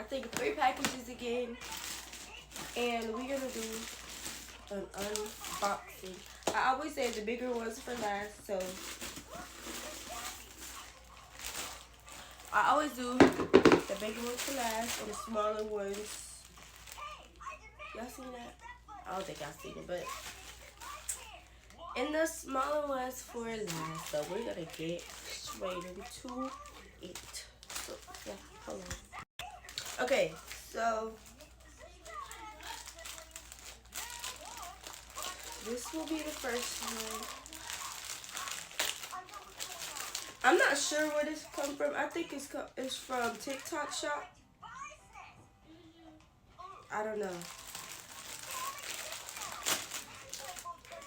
I think 3 packages again. And we're gonna do an unboxing. I always say the bigger ones for last, so I always do the bigger ones for last and the smaller ones. Y'all seen that? I don't think y'all seen it, but and the smaller ones for last. So we're gonna get straight into it. So yeah, hold on. Okay, so this will be the first one. I'm not sure where this come from. I think it's from TikTok Shop. I don't know.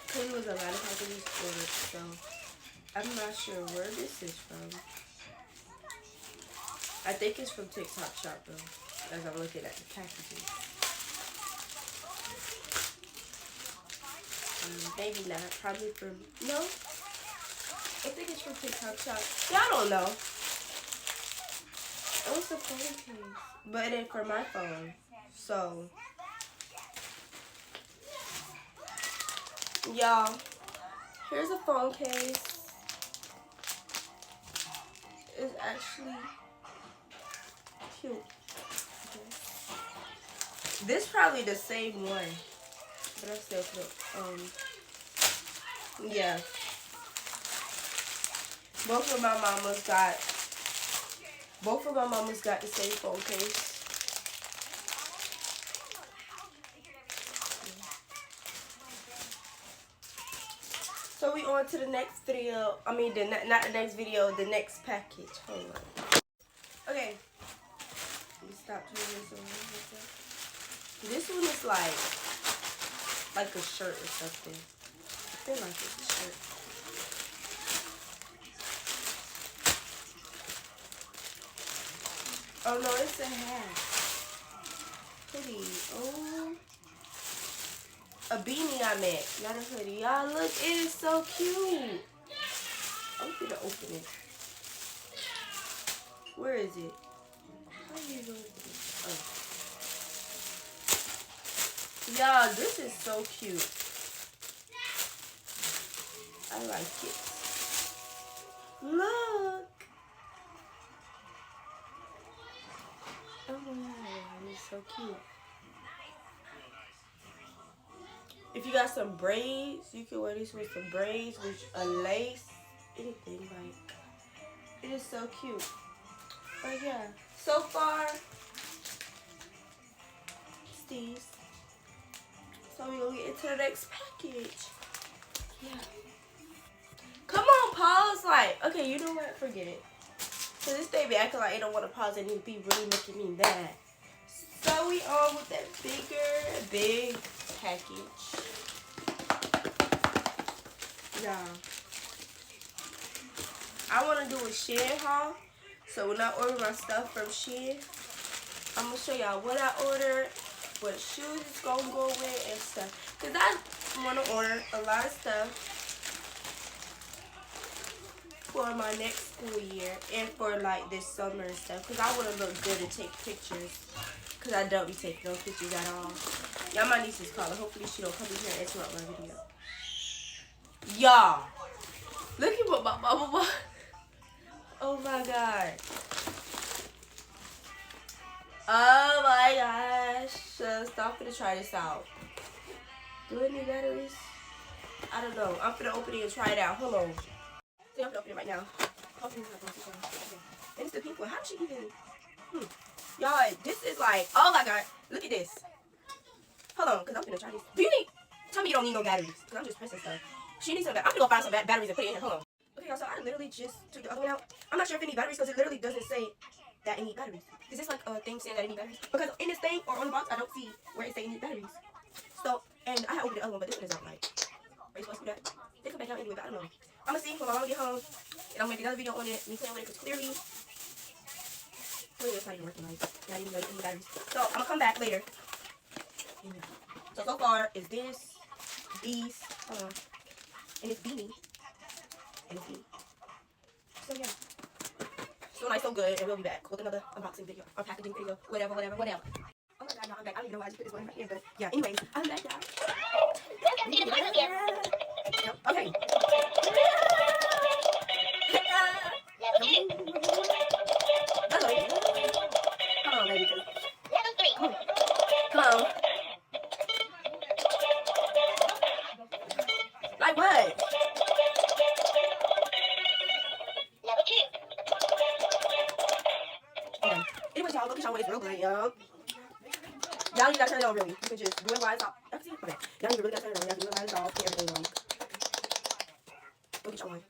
Cause it was a lot of packages ordered, so I'm not sure where this is from. I think it's from TikTok Shop though, as I'm looking at the packages. Maybe not. Probably from no. I think it's from TikTok Shop. Y'all don't know. It was a phone case, but it for my phone. So, y'all, here's a phone case. It's actually cute. This probably the same one, but I'm still yeah. Both of my mamas got the same phone case. So we on to the next video. I mean, not the next video, the next package. Hold on. Okay. Let me stop turning this on. This one is like a shirt or something. I feel like it's a shirt. Oh no, it's a hat. Hoodie. Oh. A beanie I meant, not a hoodie. Y'all look, it is so cute. I'm gonna open it. Where is it? How do you open it? Oh. Y'all, this is so cute. I like it. Look. Oh my god, it's so cute. If you got some braids, you can wear this with some braids, with a lace, anything like. It is so cute. But yeah, so far, it's these. So we're gonna get into the next package. Yeah. Come on, pause. Like, okay, you know what? Forget it. So this baby acting like it don't want to pause and it be really making me mad. So we on with that big package. Yeah. I want to do a Shein haul. So when I order my stuff from Shein, I'm going to show y'all what I ordered, what shoes it's going to go with and stuff. Because I want to order a lot of stuff for my next school year and for like this summer and stuff. Because I want to look good and take pictures. Because I don't be taking no pictures at all. Y'all, my niece is calling. Hopefully she don't come in here and interrupt my video. Y'all, look at what my mama bought. Oh my god. Oh my gosh. Stop gonna try this out. Do it need batteries? I don't know. I'm gonna open it and try it out. Hold on. See, I'm gonna open it right now. Hopefully it's not going too far. And it's the pink one. How did she even... Y'all, this is like... Oh my god. Look at this. Hold on, because I'm gonna try this. Do you need... Tell me you don't need no batteries. Because I'm just pressing stuff. She needs some... I'm gonna go find some batteries and put it in here. Hold on. Okay, y'all, so I literally just took the other one out. I'm not sure if it needs batteries because it literally doesn't say that it needs batteries. Is this like a thing saying that it needs batteries? Because in this thing or on the box, I don't see where it says it needs batteries. So, and I had opened the other one, but this one is out like... Are you supposed to do that? They come back out anyway, but I don't know. I'm gonna see when my mama get home. And I'm gonna make another video on it. Me playing with it because clearly it's not even working like not even like any batteries. So I'm gonna come back later. So far it's this, these, and it's beanie. And it's beanie. So yeah. so nice, so good, and we'll be back with another unboxing video or packaging video, whatever. Oh my god, y'all, I'm back. I don't even know why I just put this one in my hand, but yeah, anyways, I'm back, y'all. Yep, okay. Come on, baby. Come on. Like what? Okay. Anyways, y'all, look at y'all when it's real good, y'all. Y'all ain't gotta turn it on really. You can just do it while it's off. Okay. Y'all ain't really gotta turn it on. Y'all can do it while it's off. Everything's on. Look at y'all one.